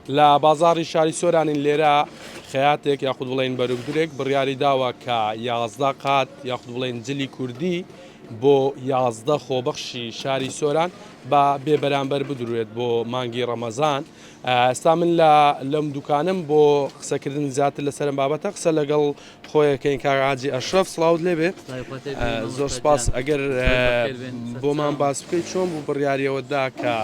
لە بازاری شاری سۆرانین لێرە خەیاتێک یاخود بڵێن بەروگرێک بڕیاری داوە کە 11 قات یاخود بڵێن جلی کوردی بۆ 11 خۆبەخشی شاری سۆران بە بێبەرامبەر بدروێت بۆ مانگی ڕەمەزان. ئێستا من لەم دوکانم بۆ قسەکردن زیاتر لەسەرم بابەتە قسە لەگەڵ خۆیەکەین کاغاجی ئەشرەف سڵاوت لێبێ. زۆر سپاس ئەگەر بۆمان باس بکەیت چۆن بوو بڕیاریەوەدا کە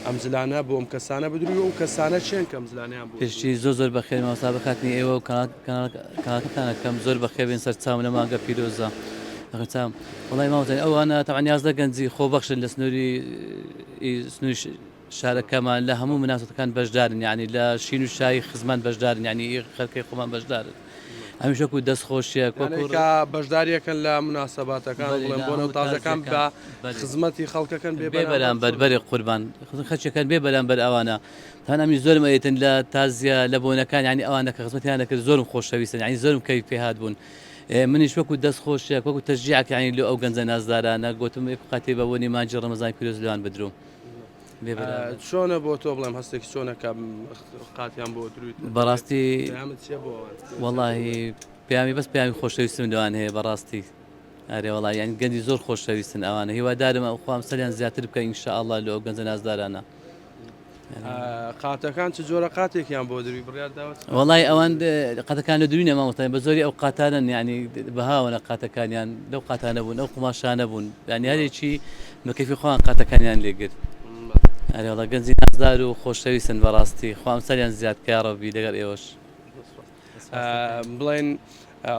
ئەم زلانە بۆ ئەم کەسانە بدروی و کەسانە چێن کەم زلانیان بوو. پێشتی زۆر بەخێر ماوەستا بخاتنی ئێوە و کانالەکەتانەکەم زۆر بەخێبێن سەر چاوم لە مانگە پیرۆزە ئەخچام وڵی ماوەتەن ئەوانە تاوان 11 گەنجی خۆبەخشن لە سنووری شارەکەمان لە هەموو مناسبەتەکان بەشدارن، یعنی لە شین و شایی خزمان بەشدارن، یعنی خەڵکی خۆمان بەشدارن. هەمیشەکو دەستخۆشیە بەشداریەکەن لە مناسباتەکان بڵێن بۆ نەو تازەکان بە خزمەتی خەڵکەکەن بێ بەرامبەر بەری قوربان خەچەکان بێ بەرامبەر ئەوانە تانامی زۆرم ئەیتن لە تازیە لە بۆنەکان، ینی ئەوانە کە خزمەتیان دەکرد زۆرم خۆشەویستن، ینی زۆرم کەوی پێهات بوون. منیش وەکو دەستخۆشیە وەکو تەشجیعک ینی لە ئەو گەنجە نازدارانە گوتم قاتی بەبوونی مانجی ڕەمەزانی پیرۆز لەوان بدروم. چۆنە بۆ تۆ بڵێم هەستێکی چۆنەکە قاتیان بۆ درویت بەڕاستی وەڵاهی پێیامی بەس پێیامی خۆشەویستم لەوان هەیە بەڕاستی ئەرێ وڵای یان گەنجی زۆر خۆشەویستن ئەوانە هیوادارم ئەو خۆم سەریان زیاتر بکە ئینشاءالله لە ئەو گەنجە نازدارانە. قاتەکان چ جۆرە قاتێکیان بۆ دروی بڕیار داوت؟ وڵای ئەوان قاتەکان لە دوینە مامۆستای بە زۆری ئەو قاتانن، ینی بەهاونە قاتەکانیان لەو قاتانە بوون ئەو قماشانە بوون، ینی هەرێکی بەکەفی خۆیان قاتەکانیان لێگرت. ئەرێوەڵا گەنجی نازدار و خۆشەویستن بەڕاستی خۆم سەریان زیاد کارڕەبی لەگەڵ ئێوەش. بڵێن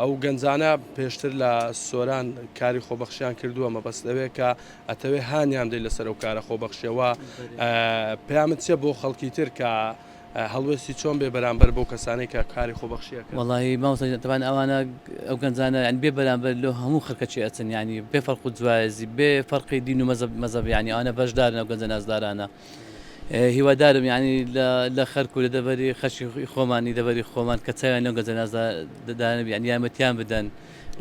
ئەو گەنجانە پێشتر لە سۆران کاری خۆبەخشیان کردووە مەبەست لەوێ کە ئەتەوێ هانیان دەی لەسەر ئەو کارە خۆبەخشیەوە پەیامت چێ بۆ خەڵکی تر کە هەڵوێستی چۆن بێ بەرامبەر بۆ کەسانەی کە کاری خۆبەخشیەکە؟ وەڵی ماوەستا تەبان ئەوانە ئەو گەنجانە یان بێ بەرامبەر لە هەموو خەڵکەچی ئەچن، ینی بێ فەرق و جوایزی بێ فەرقی دین و مەزەب، ینی ئەوانە بەشدارن ئەو گەنجە نازدارانە. هیوادارم ینی لە خەرک و لە دەبەری خەشی خۆمانی دەبەری خۆمان کە چاویان لەو گەنجە نازدارانە ینی یارمەتیان بدەن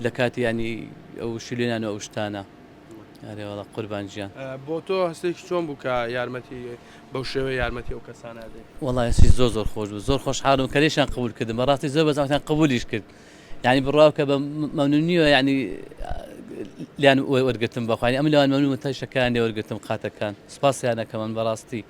لە کاتی ینی ئەو شیلێنان و ئەو شتانە. ئەرێوەڵا قوربان گیان بۆ تۆ هەستێکی چۆن بوو کە یارمەتی بەو شێوەیە یارمەتی ئەو کەسانە دەی؟ وەڵای هەستی زۆر خۆش بوو، زۆر خۆشحاڵم کە لێشیان قبول کردم، بەڕاستی زۆر بەزانتیان قبولیش کرد، ینی بڕاو کە بە مەمنونیوە ینی لیان وەرگتم بەخوانی ئەم لەوان مەمنون تەشەکان لێ وەرگتم قاتەکان سپاسیانەکەمان بەڕاستی.